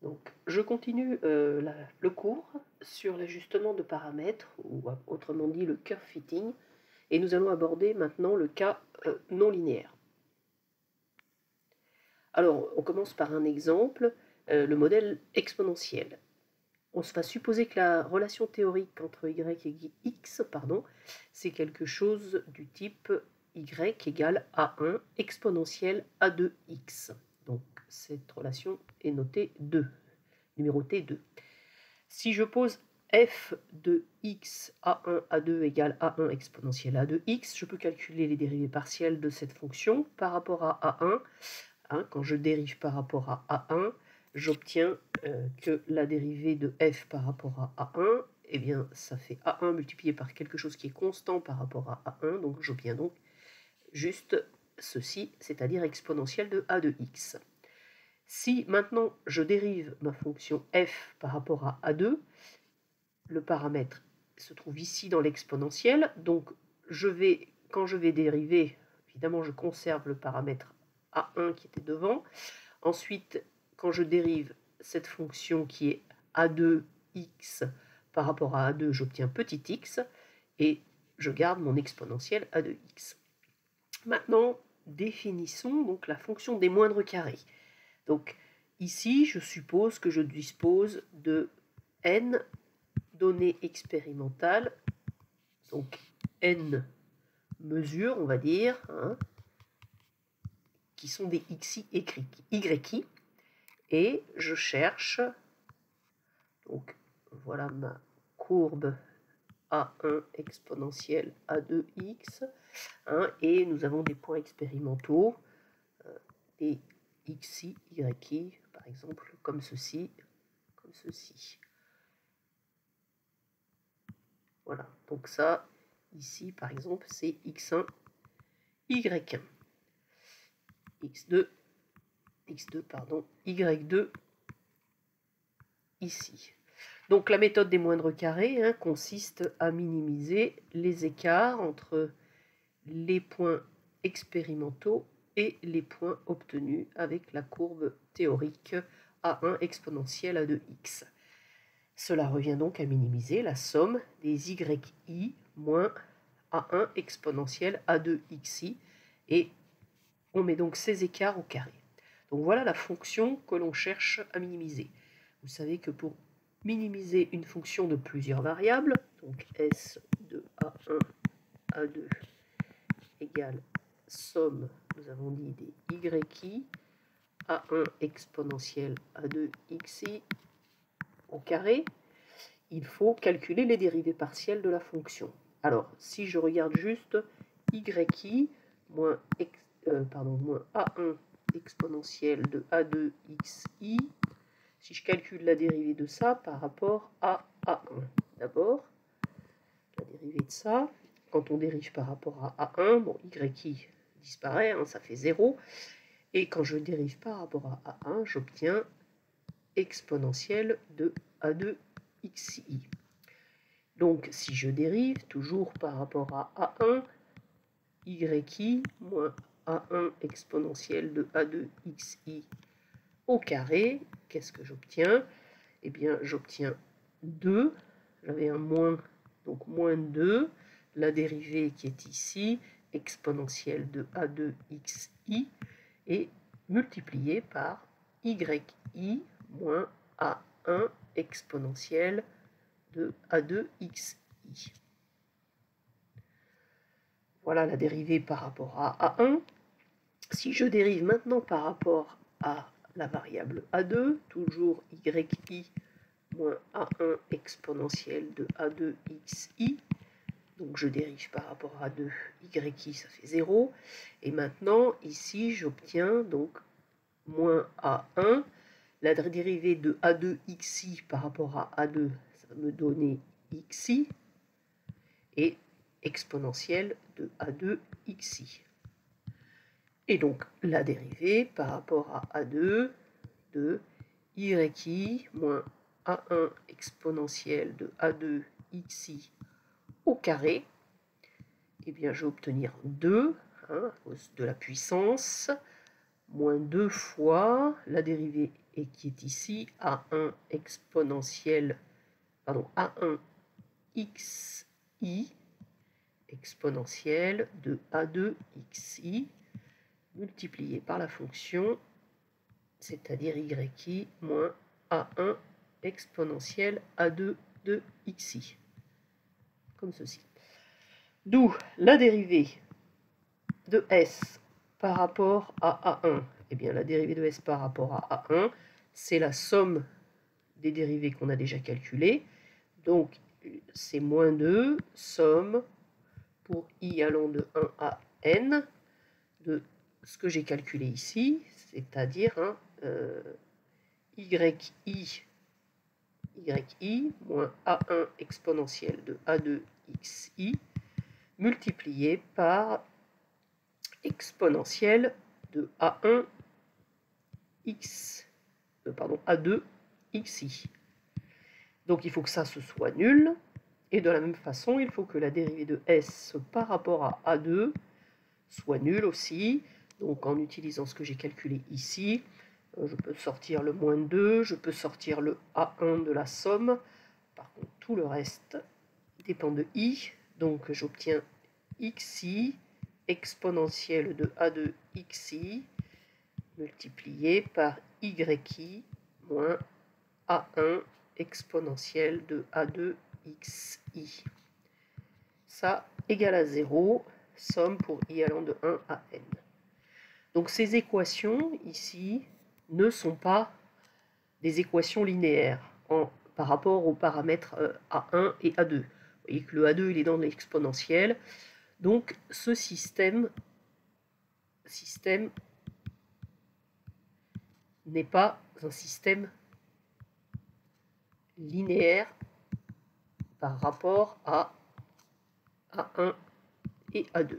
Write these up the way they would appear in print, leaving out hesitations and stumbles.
Donc, je continue le cours sur l'ajustement de paramètres, ou autrement dit le curve fitting, et nous allons aborder maintenant le cas non linéaire. Alors, on commence par un exemple, le modèle exponentiel. On va supposer que la relation théorique entre y et x, c'est quelque chose du type y égale a1 exponentielle a2x. Donc, cette relation est notée 2, numérotée 2. Si je pose f de x a1 a2 égale a1 exponentielle a2x, je peux calculer les dérivées partielles de cette fonction par rapport à a1. Quand je dérive par rapport à a1, j'obtiens que la dérivée de f par rapport à a1, eh bien, ça fait a1 multiplié par quelque chose qui est constant par rapport à a1, donc j'obtiens donc juste ceci, c'est-à-dire exponentielle de a de x. Si maintenant je dérive ma fonction f par rapport à a2, le paramètre se trouve ici dans l'exponentielle, donc quand je vais dériver, évidemment je conserve le paramètre a1 qui était devant. Ensuite, quand je dérive cette fonction qui est a2x par rapport à a2, j'obtiens petit x, et je garde mon exponentielle a2x. Maintenant, définissons donc la fonction des moindres carrés. Donc ici, je suppose que je dispose de n données expérimentales, donc n mesures, on va dire, qui sont des xi écrits, yi, et je cherche, donc voilà ma courbe a1 exponentielle a2x, et nous avons des points expérimentaux, des xi, yi, par exemple, comme ceci, comme ceci. Voilà, donc ça, ici, par exemple, c'est x1, y1, x2, y2, ici. Donc la méthode des moindres carrés consiste à minimiser les écarts entre les points expérimentaux et les points obtenus avec la courbe théorique a1 exponentielle a2x. Cela revient donc à minimiser la somme des yi moins a1 exponentielle a2xi, et on met donc ces écarts au carré. Donc voilà la fonction que l'on cherche à minimiser. Vous savez que pour minimiser une fonction de plusieurs variables, donc S de A1, A2 égale somme, nous avons dit des yi, A1 exponentielle A2xi au carré, il faut calculer les dérivées partielles de la fonction. Alors, si je regarde juste yi moins A1 exponentielle de A2xi, si je calcule la dérivée de ça par rapport à A1. D'abord, la dérivée de ça, quand on dérive par rapport à A1, bon, yi disparaît, ça fait 0. Et quand je dérive par rapport à A1, j'obtiens exponentielle de A2xi. Donc, si je dérive toujours par rapport à A1, yi moins A1 exponentielle de A2xi au carré, qu'est-ce que j'obtiens? Eh bien, j'obtiens 2, j'avais un moins, donc moins 2, la dérivée qui est ici, exponentielle de A2xi, et multipliée par yi moins A1 exponentielle de A2xi. Voilà la dérivée par rapport à A1. Si je dérive maintenant par rapport à la variable A2, toujours yi moins A1 exponentielle de A2xi, donc je dérive par rapport à 2, yi, ça fait 0, et maintenant, ici, j'obtiens donc moins A1, la dérivée de A2xi par rapport à A2, ça va me donner xi, et exponentielle de A2xi. Et donc, la dérivée par rapport à A2 de yi moins A1 exponentielle de A2xi au carré, eh bien, je vais obtenir 2, à cause de la puissance, moins 2 fois la dérivée et qui est ici A1 exponentielle, pardon, A1 xi exponentielle de A2 xi multiplié par la fonction, c'est-à-dire yi moins A1 exponentielle A2 de xi, comme ceci. D'où la dérivée de S par rapport à A1. Eh bien, la dérivée de S par rapport à A1, c'est la somme des dérivées qu'on a déjà calculées. Donc, c'est moins 2, somme pour i allant de 1 à n, de ce que j'ai calculé ici, c'est-à-dire yi moins a1 exponentielle de a2 xi multiplié par exponentielle de a1 a2 xi. Donc il faut que ça se soit nul, et de la même façon, il faut que la dérivée de S par rapport à A2 soit nulle aussi. Donc en utilisant ce que j'ai calculé ici, je peux sortir le moins 2, je peux sortir le A1 de la somme. Par contre, tout le reste dépend de I. Donc j'obtiens xi exponentielle de A2 xi multiplié par yi moins A1 exponentielle de A2 xi. Ça égale à 0, somme pour i allant de 1 à n. Donc ces équations ici ne sont pas des équations linéaires par rapport aux paramètres A1 et A2. Vous voyez que le A2 il est dans l'exponentielle. Donc ce système n'est pas un système linéaire par rapport à A1 et A2.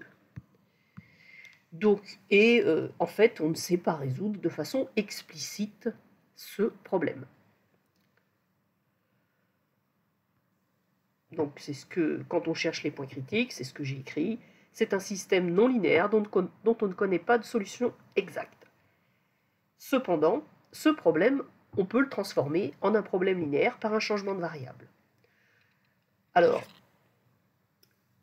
Donc, en fait, on ne sait pas résoudre de façon explicite ce problème. Donc, c'est ce que, quand on cherche les points critiques, c'est ce que j'ai écrit. C'est un système non linéaire dont on ne connaît pas de solution exacte. Cependant, ce problème, on peut le transformer en un problème linéaire par un changement de variable. Alors,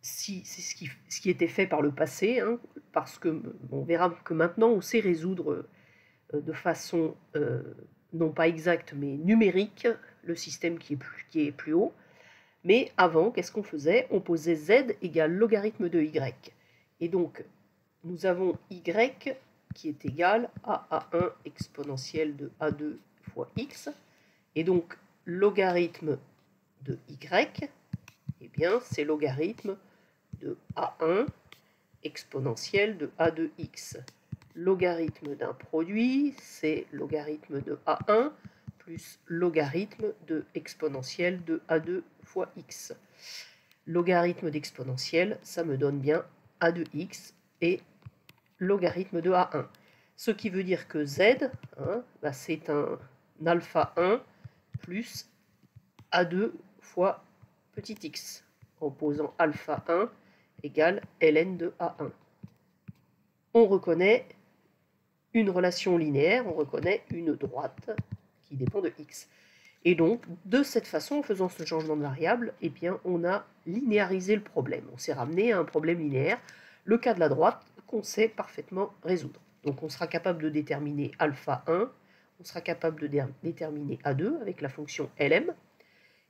c'est ce qui était fait par le passé, hein, parce que on verra que maintenant on sait résoudre de façon non pas exacte mais numérique le système qui est plus haut. Mais avant, qu'est-ce qu'on faisait? On posait z égale logarithme de y. Et donc, nous avons y qui est égal à a1 exponentielle de a2 fois x. Et donc, logarithme de y, eh bien, c'est logarithme de a1 exponentielle de a2x. Logarithme d'un produit, c'est logarithme de a1 plus logarithme de exponentielle de a2 fois x. Logarithme d'exponentielle, ça me donne bien a2x et logarithme de a1. Ce qui veut dire que z, c'est un alpha 1 plus a2 fois petit x, en posant alpha 1 égale ln de a1. On reconnaît une relation linéaire, on reconnaît une droite qui dépend de x. Et donc, de cette façon, en faisant ce changement de variable, eh bien, on a linéarisé le problème. On s'est ramené à un problème linéaire, le cas de la droite, qu'on sait parfaitement résoudre. Donc, on sera capable de déterminer alpha 1, on sera capable de déterminer A2 avec la fonction LM.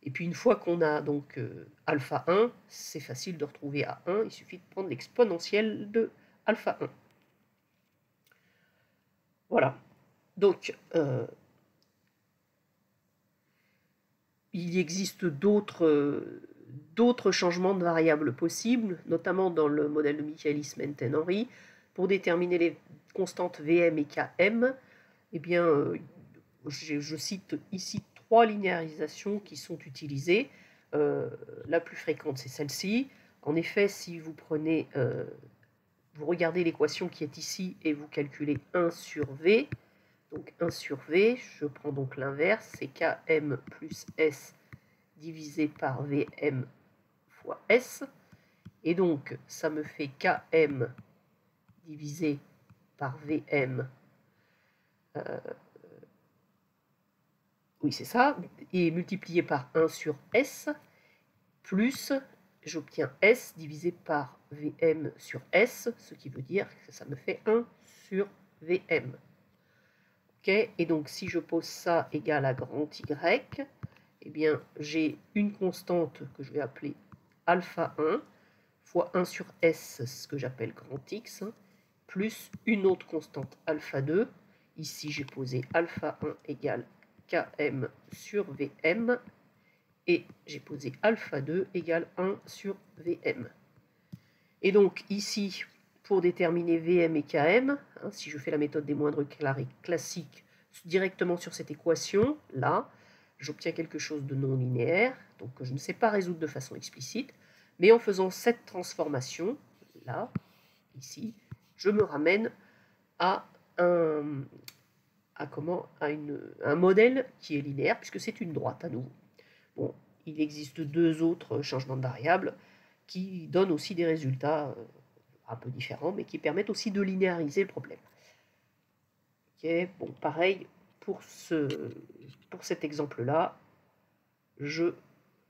Et puis, une fois qu'on a donc alpha 1, c'est facile de retrouver A1, il suffit de prendre l'exponentielle de alpha 1. Voilà. Donc, il existe d'autres changements de variables possibles, notamment dans le modèle de Michaelis-Menten-Henry. Pour déterminer les constantes Vm et Km, eh bien, je cite ici 3 linéarisations qui sont utilisées. La plus fréquente, c'est celle-ci. En effet, si vous prenez, vous regardez l'équation qui est ici et vous calculez 1 sur V, donc 1 sur V, je prends donc l'inverse, c'est Km plus S divisé par Vm fois S. Et donc, ça me fait Km divisé par Vm oui c'est ça, et multiplié par 1 sur S, plus j'obtiens S divisé par Vm sur S, ce qui veut dire que ça me fait 1 sur Vm. Okay, et donc si je pose ça égal à grand Y, eh bien j'ai une constante que je vais appeler alpha 1 fois 1 sur S, ce que j'appelle grand X, plus une autre constante alpha 2. Ici j'ai posé alpha 1 égale Km sur Vm, et j'ai posé alpha 2 égale 1 sur Vm. Et donc ici, pour déterminer Vm et Km, si je fais la méthode des moindres carrés classique directement sur cette équation, là, j'obtiens quelque chose de non linéaire, donc que je ne sais pas résoudre de façon explicite, mais en faisant cette transformation, là, ici, je me ramène à un modèle qui est linéaire, puisque c'est une droite à nouveau. Bon, il existe deux autres changements de variables qui donnent aussi des résultats un peu différents, mais qui permettent aussi de linéariser le problème. Okay, bon, pareil, pour cet exemple-là, je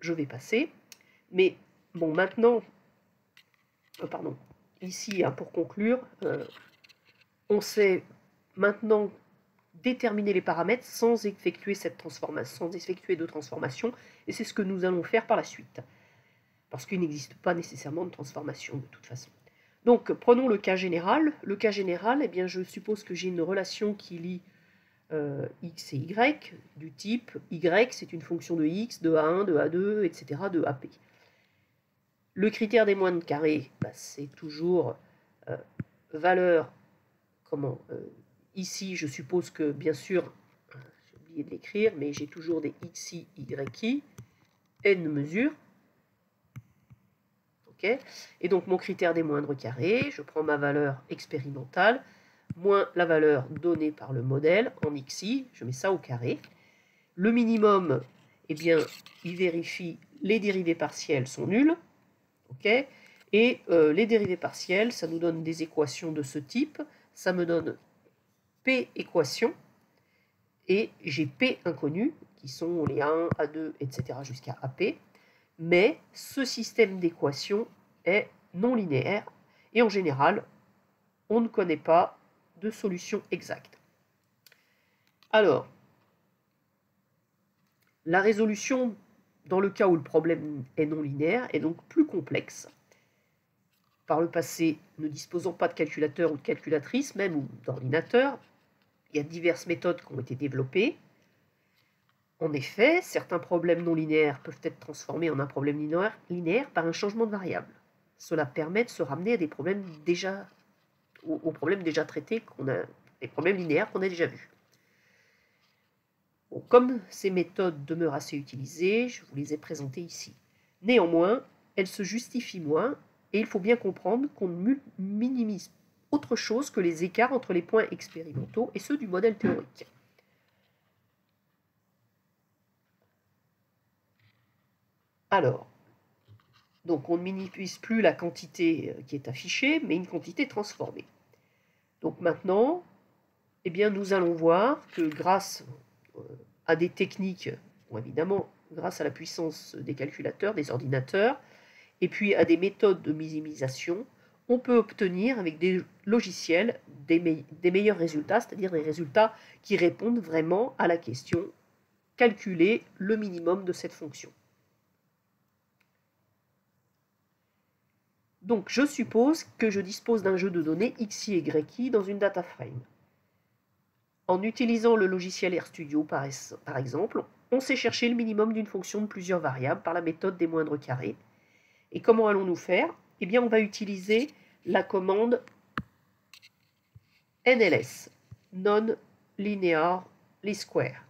vais passer. Mais bon, maintenant, pardon, ici, pour conclure, on sait maintenant déterminer les paramètres sans effectuer cette transformation, sans effectuer de transformation, et c'est ce que nous allons faire par la suite, parce qu'il n'existe pas nécessairement de transformation de toute façon. Donc, prenons le cas général. Le cas général, eh bien, je suppose que j'ai une relation qui lie x et y, du type y, c'est une fonction de x, de a1, de a2, etc., de ap. Le critère des moindres carrés, c'est toujours valeur, ici, je suppose que, bien sûr, j'ai oublié de l'écrire, mais j'ai toujours des xi, yi, n mesures. Okay, et donc, mon critère des moindres carrés, je prends ma valeur expérimentale, moins la valeur donnée par le modèle en xi, je mets ça au carré. Le minimum, eh bien, il vérifie les dérivées partielles sont nulles. Okay, et les dérivées partielles, ça nous donne des équations de ce type. Ça me donne P équations, et j'ai P inconnus, qui sont les A1, A2, etc. jusqu'à AP. Mais ce système d'équations est non linéaire, et en général, on ne connaît pas de solution exacte. Alors, la résolution, dans le cas où le problème est non linéaire, est donc plus complexe. Par le passé, ne disposant pas de calculateur ou de calculatrice, même ou d'ordinateur, il y a diverses méthodes qui ont été développées. En effet, certains problèmes non linéaires peuvent être transformés en un problème linéaire par un changement de variable. Cela permet de se ramener à des problèmes aux problèmes déjà traités, les problèmes linéaires qu'on a déjà vus. Bon, comme ces méthodes demeurent assez utilisées, je vous les ai présentées ici. Néanmoins, elles se justifient moins, et il faut bien comprendre qu'on ne minimise autre chose que les écarts entre les points expérimentaux et ceux du modèle théorique. Alors, donc on ne minimise plus la quantité qui est affichée, mais une quantité transformée. Donc maintenant, eh bien, nous allons voir que grâce à des techniques, bon, évidemment, grâce à la puissance des calculateurs, des ordinateurs, et puis à des méthodes de minimisation, on peut obtenir avec des logiciels des meilleurs résultats, c'est-à-dire des résultats qui répondent vraiment à la question calculer le minimum de cette fonction. Donc je suppose que je dispose d'un jeu de données xi et yi dans une data frame. En utilisant le logiciel RStudio par exemple, on sait chercher le minimum d'une fonction de plusieurs variables par la méthode des moindres carrés. Et comment allons-nous faire? Eh bien, on va utiliser la commande NLS, Non-Linear Least Square.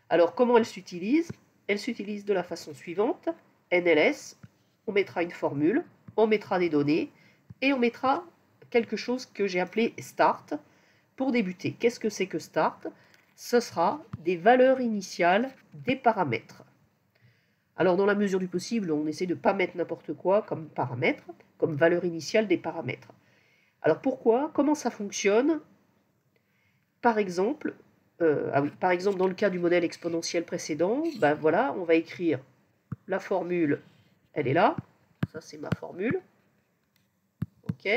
Alors, comment elle s'utilise? Elle s'utilise de la façon suivante. NLS, on mettra une formule, on mettra des données, et on mettra quelque chose que j'ai appelé start pour débuter. Qu'est-ce que c'est que start? Ce sera des valeurs initiales des paramètres. Alors, dans la mesure du possible, on essaie de ne pas mettre n'importe quoi comme paramètre, comme valeur initiale des paramètres. Alors, pourquoi? Comment ça fonctionne? Par exemple, ah oui, par exemple, dans le cas du modèle exponentiel précédent, ben voilà, on va écrire la formule, elle est là. Ça, c'est ma formule. OK.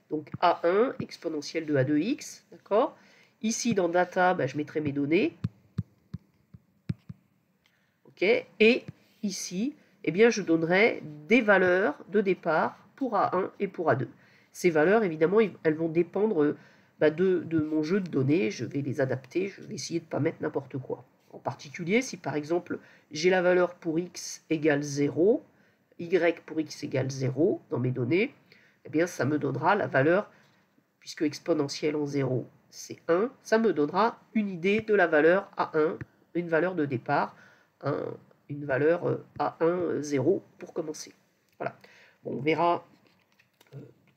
Donc A1 exponentielle de A2x, d'accord. Ici, dans data, ben, je mettrai mes données. OK. Et ici, eh bien, je donnerai des valeurs de départ pour A1 et pour A2. Ces valeurs, évidemment, elles vont dépendre de mon jeu de données. Je vais les adapter. Je vais essayer de ne pas mettre n'importe quoi. En particulier, si par exemple, j'ai la valeur pour x égale 0, y pour x égale 0 dans mes données, eh bien, ça me donnera la valeur, puisque exponentielle en 0, c'est 1, ça me donnera une idée de la valeur A1, une valeur de départ, une valeur A1, 0 pour commencer. Voilà. Bon, on verra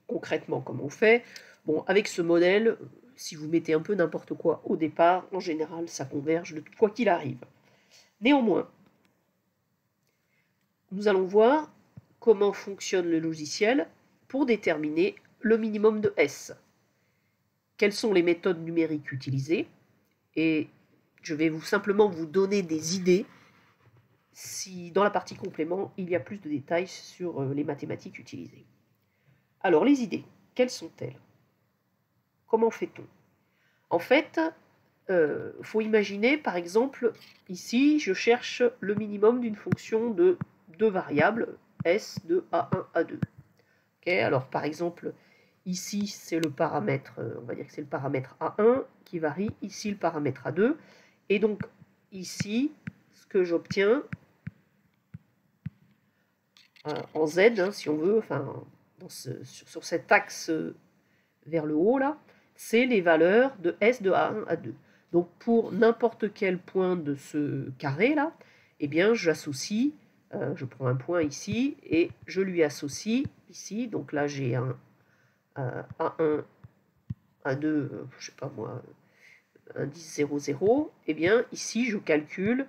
concrètement comment on fait. Bon, avec ce modèle, si vous mettez un peu n'importe quoi au départ, en général, ça converge de quoi qu'il arrive. Néanmoins, nous allons voir comment fonctionne le logiciel pour déterminer le minimum de S. Quelles sont les méthodes numériques utilisées, et je vais simplement vous donner des idées si dans la partie complément, il y a plus de détails sur les mathématiques utilisées. Alors, les idées, quelles sont-elles? Comment fait-on? En fait, faut imaginer, par exemple, ici, je cherche le minimum d'une fonction de deux variables, S de A1, A2. Okay, alors, par exemple, ici, c'est le paramètre, on va dire que c'est le paramètre A1 qui varie, ici, le paramètre A2. Et donc, ici, ce que j'obtiens, en Z, hein, si on veut, enfin, sur cet axe vers le haut, là, c'est les valeurs de S de A1 à 2. Donc, pour n'importe quel point de ce carré-là, eh bien, j'associe, je prends un point ici, et je lui associe ici, donc là, j'ai un A1, A2, je sais pas moi, indice 0, 0, eh bien, ici, je calcule,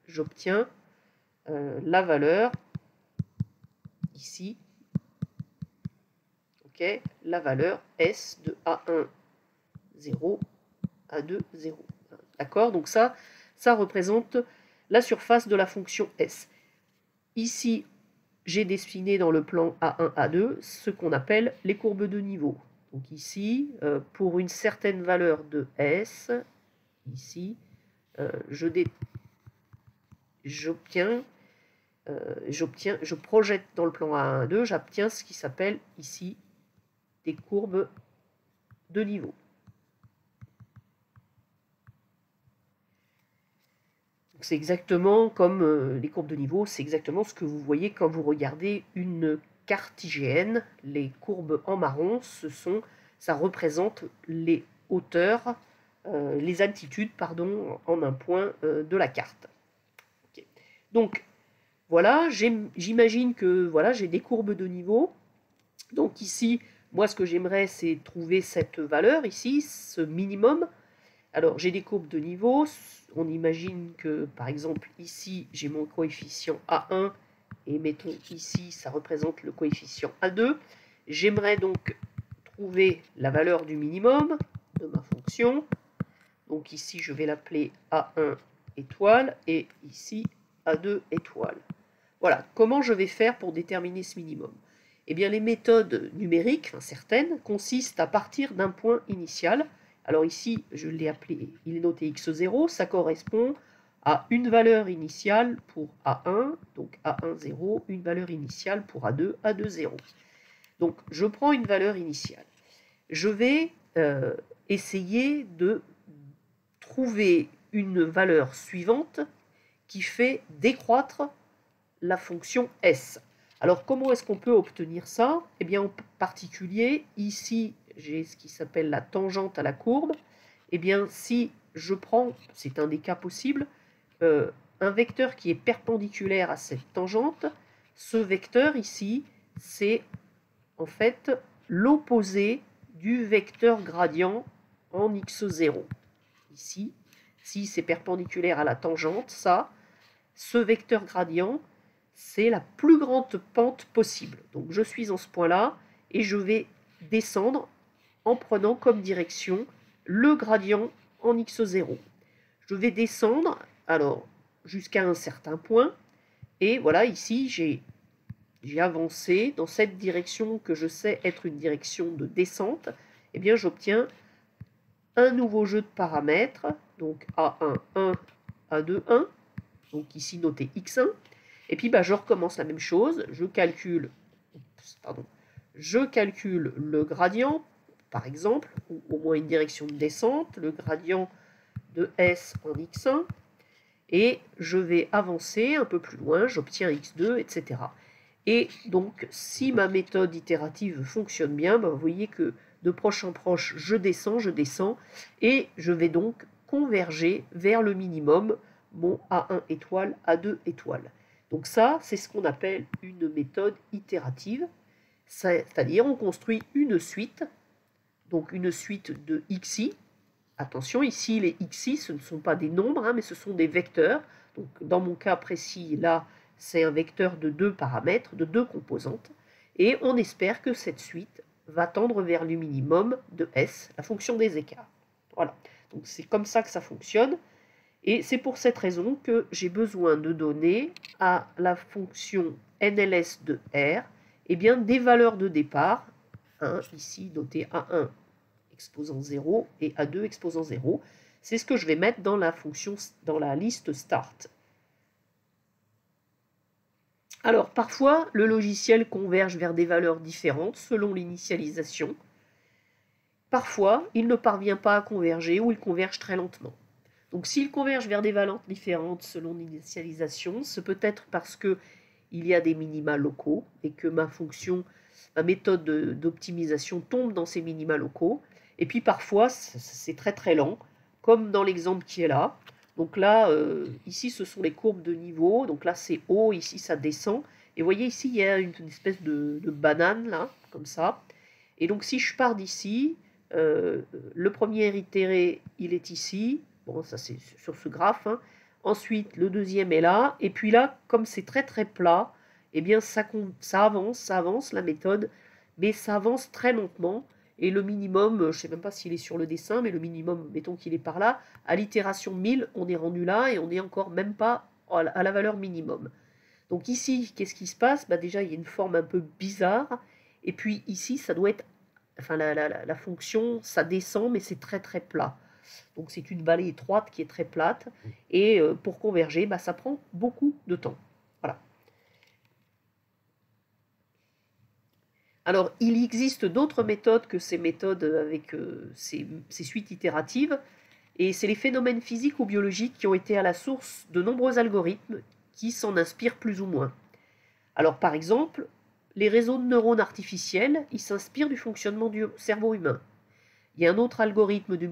j'obtiens la valeur, ici, ok, la valeur S de A1, 0, A2, 0. D'accord? Donc ça représente la surface de la fonction S. Ici, j'ai dessiné dans le plan A1, A2 ce qu'on appelle les courbes de niveau. Donc ici, pour une certaine valeur de S, ici, je projette dans le plan A1, A2, j'obtiens ce qui s'appelle ici des courbes de niveau. C'est exactement comme les courbes de niveau, c'est exactement ce que vous voyez quand vous regardez une carte IGN. Les courbes en marron, ça représente les hauteurs, les altitudes, pardon, en un point de la carte. Okay. Donc, voilà, j'imagine que voilà, j'ai des courbes de niveau. Donc ici, moi, ce que j'aimerais, c'est trouver cette valeur ici, ce minimum. Alors, j'ai des courbes de niveau. On imagine que, par exemple, ici, j'ai mon coefficient A1, et mettons ici, ça représente le coefficient A2. J'aimerais donc trouver la valeur du minimum de ma fonction. Donc ici, je vais l'appeler A1 étoile, et ici, A2 étoile. Voilà, comment je vais faire pour déterminer ce minimum? Eh bien, les méthodes numériques, enfin, certaines, consistent à partir d'un point initial. Alors ici, je l'ai appelé, il est noté x0, ça correspond à une valeur initiale pour A1, donc A1, 0, une valeur initiale pour A2, A2, 0. Donc, je prends une valeur initiale. Je vais essayer de trouver une valeur suivante qui fait décroître la fonction S. Alors, comment est-ce qu'on peut obtenir ça? Eh bien, en particulier, ici, j'ai ce qui s'appelle la tangente à la courbe. Eh bien, si je prends, c'est un des cas possibles, un vecteur qui est perpendiculaire à cette tangente, ce vecteur ici, c'est en fait l'opposé du vecteur gradient en x0. Ici, si c'est perpendiculaire à la tangente, ce vecteur gradient, c'est la plus grande pente possible. Donc je suis en ce point-là et je vais descendre en prenant comme direction le gradient en x0. je vais descendre alors jusqu'à un certain point. Et voilà, ici, j'ai avancé dans cette direction que je sais être une direction de descente. Eh bien, j'obtiens un nouveau jeu de paramètres, donc A1, 1, A2, 1, donc ici noté X1. Et puis, je recommence la même chose, je calcule le gradient, par exemple, ou au moins une direction de descente, le gradient de S en X1, et je vais avancer un peu plus loin, j'obtiens X2, etc. Et donc, si ma méthode itérative fonctionne bien, vous voyez que de proche en proche, je descends, et je vais donc converger vers le minimum, mon A1 étoile, A2 étoile. Donc ça, c'est ce qu'on appelle une méthode itérative, c'est-à-dire on construit une suite, donc une suite de xi. Attention, ici, les xi, ce ne sont pas des nombres, mais ce sont des vecteurs. Donc, dans mon cas précis, là, c'est un vecteur de 2 paramètres, de 2 composantes. Et on espère que cette suite va tendre vers le minimum de S, la fonction des écarts. Voilà. Donc, c'est comme ça que ça fonctionne. Et c'est pour cette raison que j'ai besoin de donner à la fonction NLS de R des valeurs de départ, ici notées A1 exposant 0 et A2 exposant 0. C'est ce que je vais mettre dans la fonction, dans la liste start. Alors, parfois, le logiciel converge vers des valeurs différentes selon l'initialisation. Parfois, il ne parvient pas à converger ou il converge très lentement. Donc, s'il converge vers des valeurs différentes selon l'initialisation, c'est peut-être parce qu'il y a des minima locaux et que ma méthode d'optimisation tombe dans ces minima locaux. Et puis parfois, c'est très très lent, comme dans l'exemple qui est là. Donc là, ici, ce sont les courbes de niveau. Donc là, c'est haut, ici, ça descend. Et vous voyez, ici, il y a une espèce de banane, là, comme ça. Et donc, si je pars d'ici, le premier itéré, il est ici. Bon, ça, c'est sur ce graphe. Ensuite, le deuxième est là. Et puis là, comme c'est très très plat, eh bien, ça avance, la méthode, mais ça avance très lentement. Et le minimum, je ne sais même pas s'il est sur le dessin, mais le minimum, mettons qu'il est par là, à l'itération 1000, on est rendu là et on n'est encore même pas à la valeur minimum. Donc ici, qu'est-ce qui se passe? Déjà, il y a une forme un peu bizarre. Et puis ici, ça doit être... Enfin, la fonction, ça descend, mais c'est très très plat. Donc c'est une vallée étroite qui est très plate. Et pour converger, ça prend beaucoup de temps. Voilà. Alors, il existe d'autres méthodes que ces méthodes avec ces suites itératives, et c'est les phénomènes physiques ou biologiques qui ont été à la source de nombreux algorithmes qui s'en inspirent plus ou moins. Alors, par exemple, les réseaux de neurones artificiels, ils s'inspirent du fonctionnement du cerveau humain. Il y a un autre algorithme de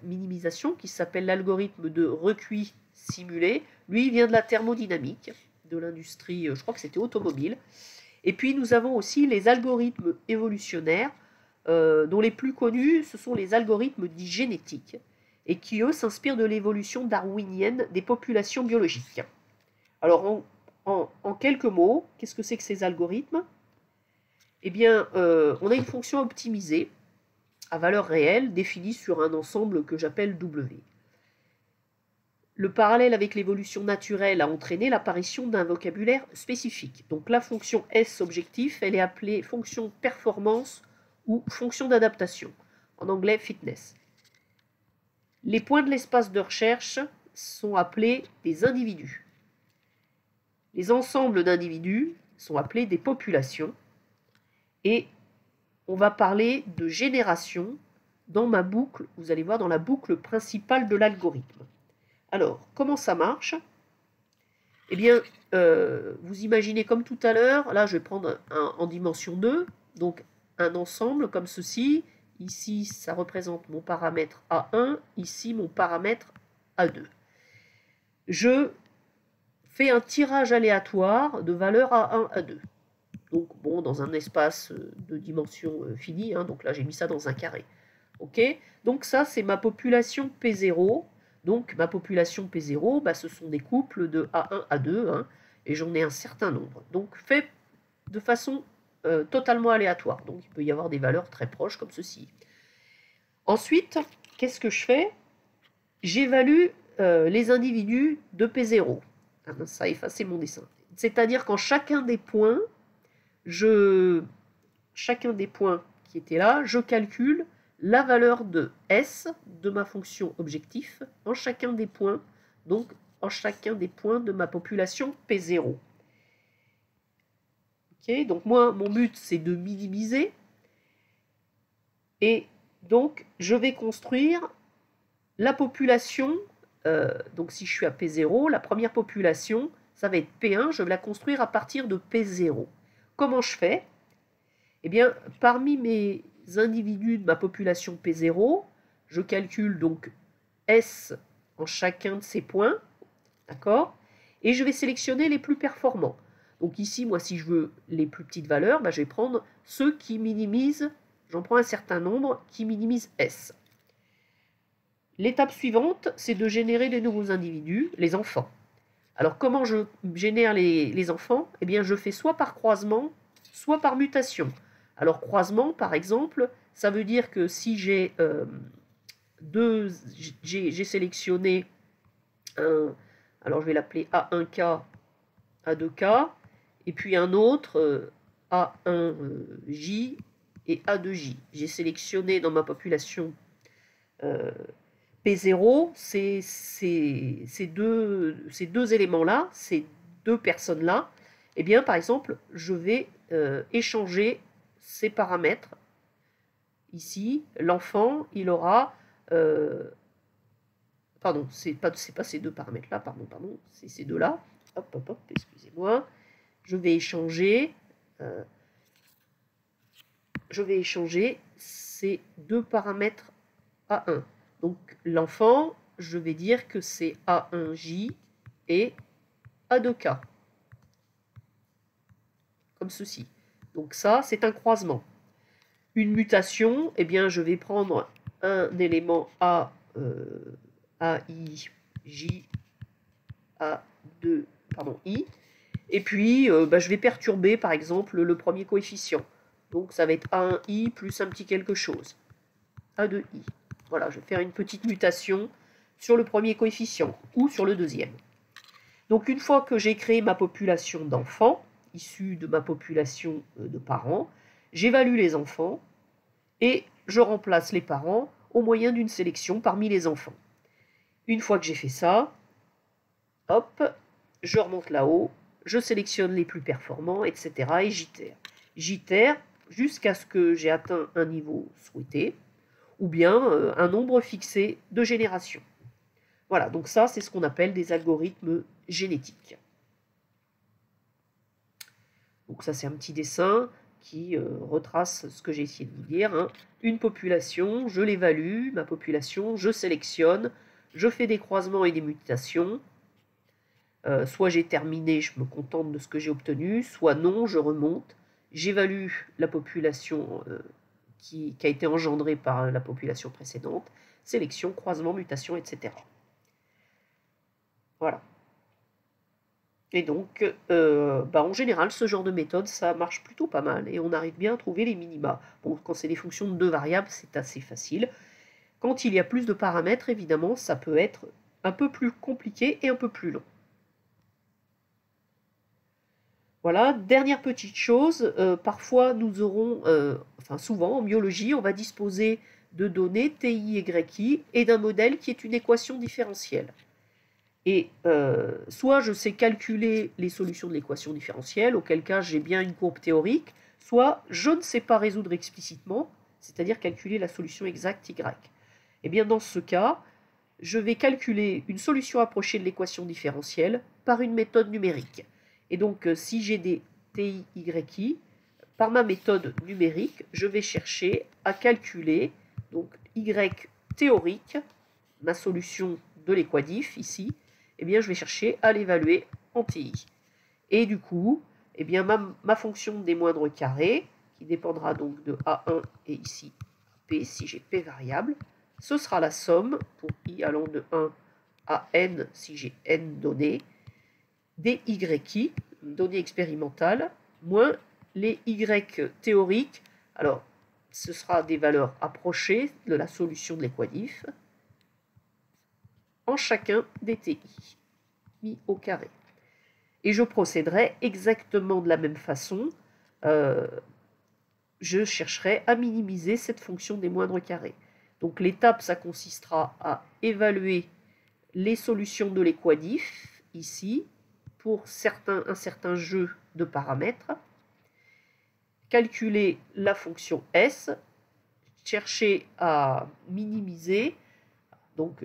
minimisation qui s'appelle l'algorithme de recuit simulé. Lui, il vient de la thermodynamique, de l'industrie, je crois que c'était automobile. Et puis nous avons aussi les algorithmes évolutionnaires, dont les plus connus, ce sont les algorithmes dits génétiques, et qui, eux, s'inspirent de l'évolution darwinienne des populations biologiques. Alors, en quelques mots, qu'est-ce que c'est que ces algorithmes? Eh bien, on a une fonction optimisée, à valeur réelle, définie sur un ensemble que j'appelle W. Le parallèle avec l'évolution naturelle a entraîné l'apparition d'un vocabulaire spécifique. Donc la fonction S objectif, elle est appelée fonction performance ou fonction d'adaptation, en anglais fitness. Les points de l'espace de recherche sont appelés des individus. Les ensembles d'individus sont appelés des populations. Et on va parler de génération dans ma boucle, vous allez voir, dans la boucle principale de l'algorithme. Alors, comment ça marche? Eh bien, vous imaginez comme tout à l'heure, là je vais prendre en dimension 2, donc un ensemble comme ceci. Ici, ça représente mon paramètre A1, ici mon paramètre A2. Je fais un tirage aléatoire de valeurs A1, A2. Donc, bon, dans un espace de dimension finie, donc là j'ai mis ça dans un carré. Ok? Donc ça, c'est ma population P0. Donc, ma population P0, ce sont des couples de A1, A2, et j'en ai un certain nombre. Donc, fait de façon totalement aléatoire. Donc, il peut y avoir des valeurs très proches comme ceci. Ensuite, qu'est-ce que je fais? J'évalue les individus de P0. Ah, ça a effacé mon dessin. C'est-à-dire qu'en chacun des points, chacun des points qui étaient là, je calcule la valeur de S de ma fonction objectif en chacun des points, donc en chacun des points de ma population P0. Okay, donc moi, mon but, c'est de minimiser. Et donc, je vais construire la population. Donc, si je suis à P0, la première population, ça va être P1. Je vais la construire à partir de P0. Comment je fais? Eh bien, parmi mes individus de ma population P0, je calcule donc S en chacun de ces points, d'accord? Et je vais sélectionner les plus performants. Donc ici, moi, si je veux les plus petites valeurs, je vais prendre ceux qui minimisent, j'en prends un certain nombre, qui minimisent S. L'étape suivante, c'est de générer des nouveaux individus, les enfants. Alors, comment je génère les enfants? Eh bien, je fais soit par croisement, soit par mutation. Alors, croisement, par exemple, ça veut dire que si j'ai sélectionné un, alors je vais l'appeler A1K, A2K, et puis un autre A1J et A2J. J'ai sélectionné dans ma population P0 ces deux éléments-là, ces deux personnes-là. Eh bien, par exemple, je vais échanger ces paramètres. Ici, l'enfant, il aura... pardon, c'est pas ces deux paramètres-là, pardon, c'est ces deux-là. Hop, excusez-moi. Je vais échanger ces deux paramètres A1. Donc, l'enfant, je vais dire que c'est A1J et A2K. Comme ceci. Donc ça, c'est un croisement. Une mutation, eh bien, je vais prendre un élément A, AI, J, A2, pardon, I, et puis je vais perturber, par exemple, le premier coefficient. Donc ça va être A1I plus un petit quelque chose. A2I. Voilà, je vais faire une petite mutation sur le premier coefficient ou sur le deuxième. Donc une fois que j'ai créé ma population d'enfants, issue de ma population de parents, j'évalue les enfants et je remplace les parents au moyen d'une sélection parmi les enfants. Une fois que j'ai fait ça, hop, je remonte là-haut, je sélectionne les plus performants, etc. et j'itère. J'itère jusqu'à ce que j'ai atteint un niveau souhaité, ou bien un nombre fixé de générations. Voilà, donc ça, c'est ce qu'on appelle des algorithmes génétiques. Donc ça, c'est un petit dessin qui retrace ce que j'ai essayé de vous dire. Hein. Une population, je l'évalue, ma population, je sélectionne, je fais des croisements et des mutations. Soit j'ai terminé, je me contente de ce que j'ai obtenu, soit non, je remonte, j'évalue la population qui a été engendrée par la population précédente, sélection, croisement, mutation, etc. Voilà. Et donc, en général, ce genre de méthode, ça marche plutôt pas mal, et on arrive bien à trouver les minima. Bon, quand c'est des fonctions de deux variables, c'est assez facile. Quand il y a plus de paramètres, évidemment, ça peut être un peu plus compliqué et un peu plus long. Voilà, dernière petite chose, parfois nous aurons, souvent en biologie, on va disposer de données TI, YI et d'un modèle qui est une équation différentielle. Et soit je sais calculer les solutions de l'équation différentielle, auquel cas j'ai bien une courbe théorique, soit je ne sais pas résoudre explicitement, c'est-à-dire calculer la solution exacte Y. Et bien dans ce cas, je vais calculer une solution approchée de l'équation différentielle par une méthode numérique. Et donc, si j'ai des TI, YI, par ma méthode numérique, je vais chercher à calculer donc Y théorique, ma solution de l'équadif ici, eh bien, je vais chercher à l'évaluer en TI. Et du coup, eh bien, ma fonction des moindres carrés, qui dépendra donc de A1 et ici P, si j'ai P variable, ce sera la somme, pour I allant de 1 à N, si j'ai N données, des YI, données expérimentales, moins les Y théoriques. Alors, ce sera des valeurs approchées de la solution de l'équadif. en chacun des TI, mis au carré. Et je procéderai exactement de la même façon. Je chercherai à minimiser cette fonction des moindres carrés. Donc l'étape, ça consistera à évaluer les solutions de l'équadif, ici, pour un certain jeu de paramètres, calculer la fonction S, chercher à minimiser, donc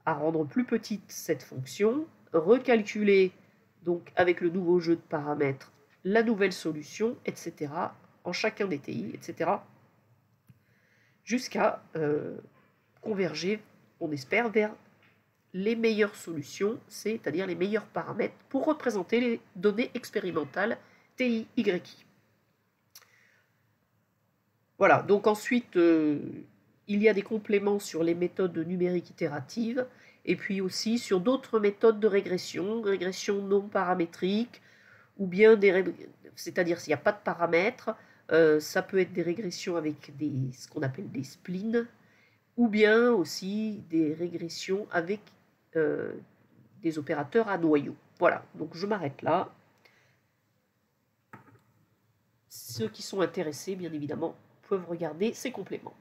à rendre plus petite cette fonction, recalculer donc avec le nouveau jeu de paramètres la nouvelle solution, etc., en chacun des TI, etc., jusqu'à converger, on espère, vers les meilleures solutions, c'est-à-dire les meilleurs paramètres pour représenter les données expérimentales TI, YI. Voilà, donc ensuite, il y a des compléments sur les méthodes numériques itératives, et puis aussi sur d'autres méthodes de régression non paramétriques, ou bien c'est-à-dire s'il n'y a pas de paramètres, ça peut être des régressions avec ce qu'on appelle des splines, ou bien aussi des régressions avec des opérateurs à noyau. Voilà, donc je m'arrête là. Ceux qui sont intéressés, bien évidemment, peuvent regarder ces compléments.